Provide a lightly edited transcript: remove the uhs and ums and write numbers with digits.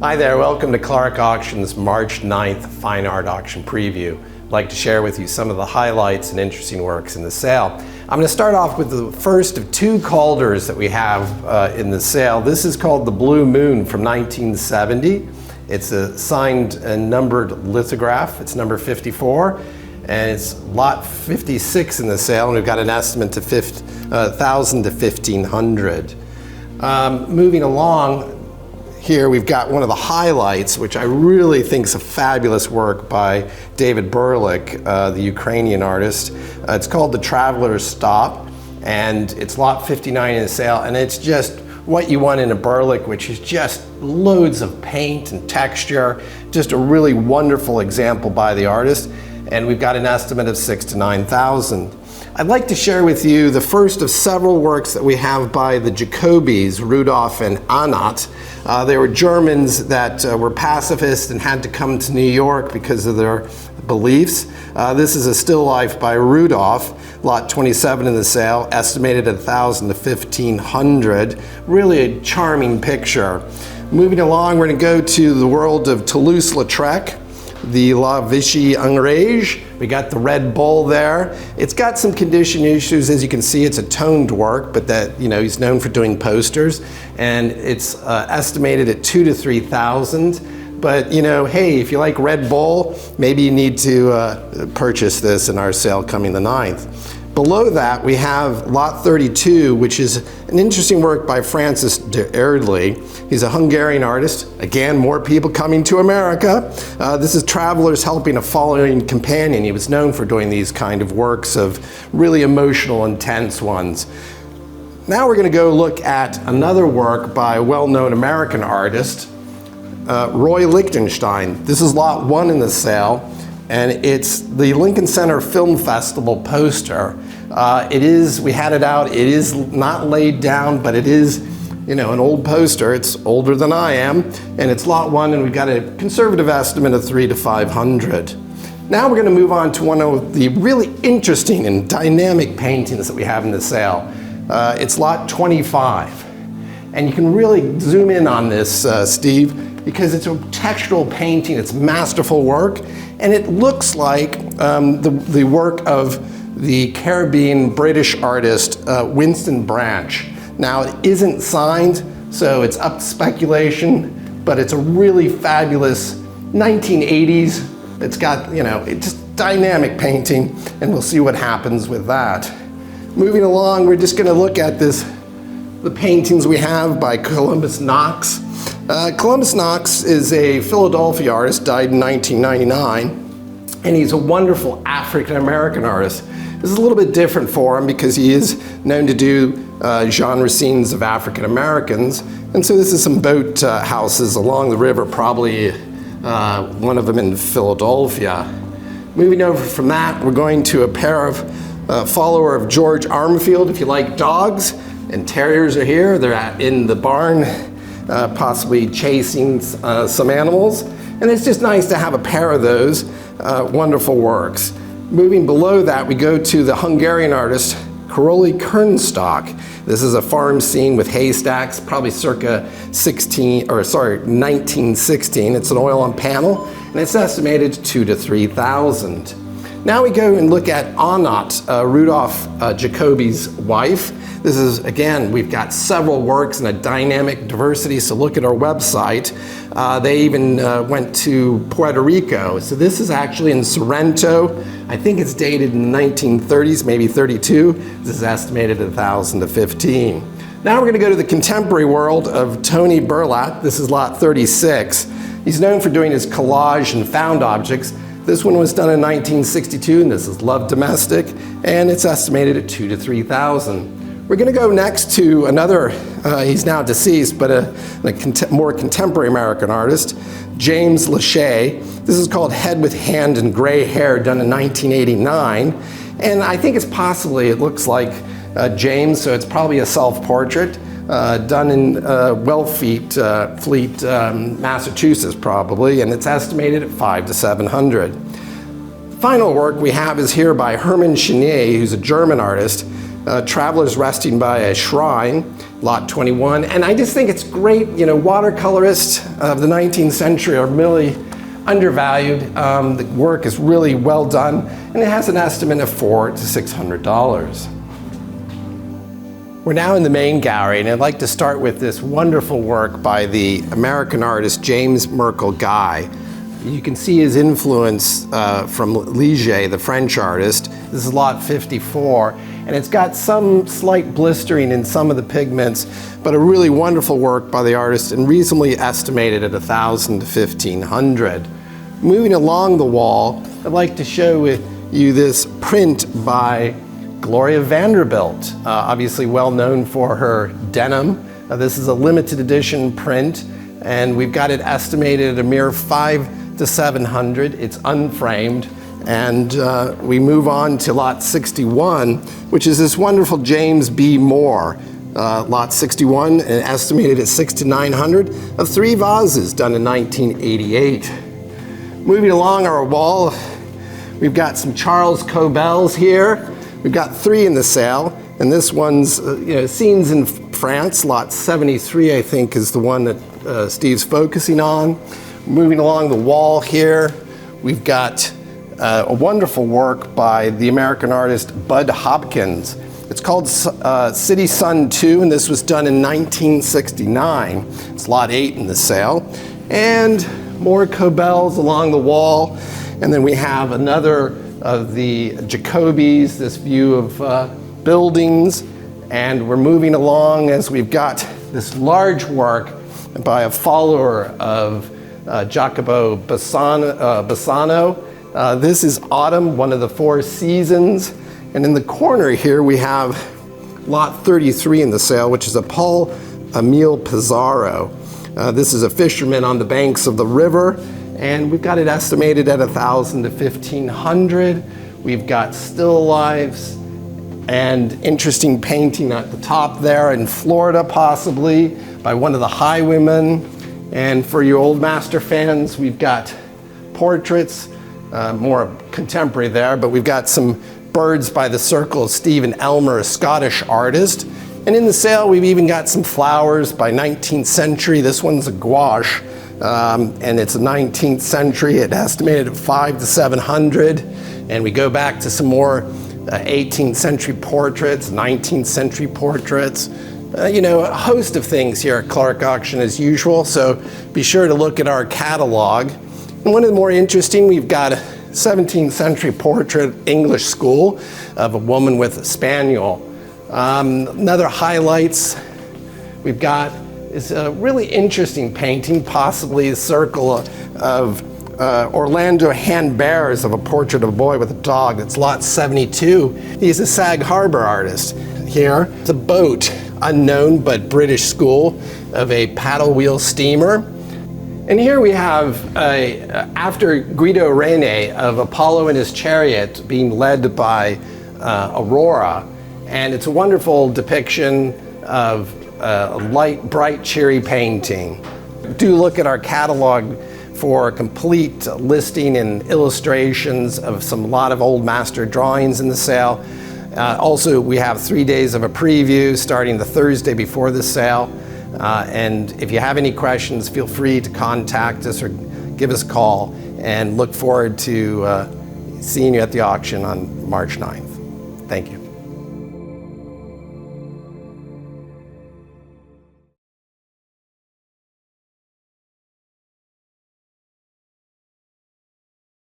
Hi there, welcome to Clarke Auction's March 9th Fine Art Auction Preview. I'd like to share with you some of the highlights and interesting works in the sale. I'm going to start off with the first of two Calders that we have in the sale. This is called the Blue Moon from 1970. It's a signed and numbered lithograph. It's number 54, and it's lot 56 in the sale, and we've got an estimate to 1,000 to 1,500. Moving along, here we've got one of the highlights, which I really think is a fabulous work by David Berlik, the Ukrainian artist. It's called The Traveler's Stop, and it's lot 59 in the sale, and it's just what you want in a Berlik, which is just loads of paint and texture, just a really wonderful example by the artist, and we've got an estimate of 6,000 to 9,000. I'd like to share with you the first of several works that we have by the Jacobys, Rudolf and Anat. They were Germans that were pacifists and had to come to New York because of their beliefs. This is a still life by Rudolf, lot 27 in the sale, estimated at 1,000 to 1,500. Really a charming picture. Moving along, we're going to go to the world of Toulouse-Lautrec, the La Vichy Enrage. We got the Red Bull there. It's got some condition issues. As you can see, it's a toned work, but that, you know, he's known for doing posters, and it's estimated at 2,000 to 3,000. But, you know, hey, if you like Red Bull, maybe you need to purchase this in our sale coming the 9th. Below that, we have lot 32, which is an interesting work by Francis de Erdely. He's a Hungarian artist. Again, more people coming to America. This is Travelers Helping a Falling Companion. He was known for doing these kind of works, of really emotional, intense ones. Now we're going to go look at another work by a well-known American artist, Roy Lichtenstein. This is lot 1 in the sale, and it's the Lincoln Center Film Festival poster. We had it out, it is not laid down, but it is, you know, an old poster. It's older than I am, and it's lot 1, and we've got a conservative estimate of 300 to 500. Now we're going to move on to one of the really interesting and dynamic paintings that we have in the sale. It's lot 25, and you can really zoom in on this, Steve, because it's a textural painting. It's masterful work, and it looks like the work of the Caribbean British artist Winston Branch. Now, it isn't signed, so it's up to speculation, but it's a really fabulous 1980s. It's got, you know, it's just dynamic painting, and we'll see what happens with that. Moving along, we're just going to look at the paintings we have by Columbus Knox. Columbus Knox is a Philadelphia artist, died in 1999, and he's a wonderful African-American artist. This is a little bit different for him because he is known to do genre scenes of African-Americans, and so this is some boat houses along the river, probably one of them in Philadelphia. Moving over from that, we're going to a pair of follower of George Armfield. If you like dogs, and terriers are here, they're in the barn, possibly chasing some animals, and it's just nice to have a pair of those wonderful works. Moving below that, we go to the Hungarian artist Karoli Kernstock. This is a farm scene with haystacks, probably circa 1916. It's an oil on panel, and it's estimated 2,000 to 3,000. Now we go and look at Anat, Rudolf Jacoby's wife. This is, again, we've got several works in a dynamic diversity, so look at our website. They even went to Puerto Rico. So this is actually in Sorrento. I think it's dated in the 1930s, maybe 32. This is estimated at 1,000 to 15. Now we're going to go to the contemporary world of Tony Burlat. This is lot 36. He's known for doing his collage and found objects. This one was done in 1962, and this is Love Domestic, and it's estimated at 2,000 to 3,000. We're going to go next to another, he's now deceased, but a more contemporary American artist, James Lachey. This is called Head with Hand and Gray Hair, done in 1989. And I think it's possibly, it looks like James, so it's probably a self-portrait, done in Wellfleet, Massachusetts probably, and it's estimated at 500 to 700. Final work we have is here by Hermann Chenier, who's a German artist, Travelers Resting by a Shrine, lot 21. And I just think it's great, you know, watercolorists of the 19th century are really undervalued. The work is really well done, and it has an estimate of $400 to $600. We're now in the main gallery, and I'd like to start with this wonderful work by the American artist James Merkel Guy. You can see his influence from Ligier, the French artist. This is lot 54, and it's got some slight blistering in some of the pigments, but a really wonderful work by the artist and reasonably estimated at $1,000 to $1,500. Moving along the wall, I'd like to show you this print by Gloria Vanderbilt, obviously well known for her denim. This is a limited edition print, and we've got it estimated at a mere $500 to $700. It's unframed. And we move on to lot 61, which is this wonderful James B. Moore. Lot 61, and estimated at $600 to $900, of 3 vases done in 1988. Moving along our wall, we've got some Charles Cobels here. We've got 3 in the sale, and this one's Scenes in France. Lot 73, I think, is the one that Steve's focusing on. Moving along the wall here, we've got a wonderful work by the American artist Bud Hopkins. It's called City Sun 2, and this was done in 1969. It's lot 8 in the sale. And more Cobels along the wall. And then we have another of the Jacobys, this view of buildings. And we're moving along as we've got this large work by a follower of Jacopo Bassano. This is Autumn, one of the 4 seasons. And in the corner here we have lot 33 in the sale, which is a Paul Emile Pizarro. This is a fisherman on the banks of the river, and we've got it estimated at $1,000 to $1,500. We've got still lifes and interesting painting at the top there in Florida, possibly by one of the highwaymen. And for you old master fans, we've got portraits, more contemporary there, but we've got some birds by the Circle of Stephen Elmer, a Scottish artist. And in the sale, we've even got some flowers by 19th century. This one's a gouache, and it's a 19th century. It estimated at $500 to $700. And we go back to some more 18th century portraits, 19th century portraits. A host of things here at Clarke Auction as usual, so be sure to look at our catalog. And one of the more interesting, we've got a 17th century portrait, English school, of a woman with a spaniel. Another highlights we've got is a really interesting painting, possibly a circle of Orlando hand bears of a portrait of a boy with a dog. That's lot 72. He's a Sag Harbor artist. Here, it's a boat, unknown but British school, of a paddle wheel steamer. And here we have, after Guido Reni, of Apollo in his chariot being led by Aurora. And it's a wonderful depiction of a light, bright, cheery painting. Do look at our catalog for a complete listing and illustrations of a lot of old master drawings in the sale. Also, we have 3 days of a preview starting the Thursday before the sale. And if you have any questions, feel free to contact us or give us a call, and look forward to seeing you at the auction on March 9th. Thank you.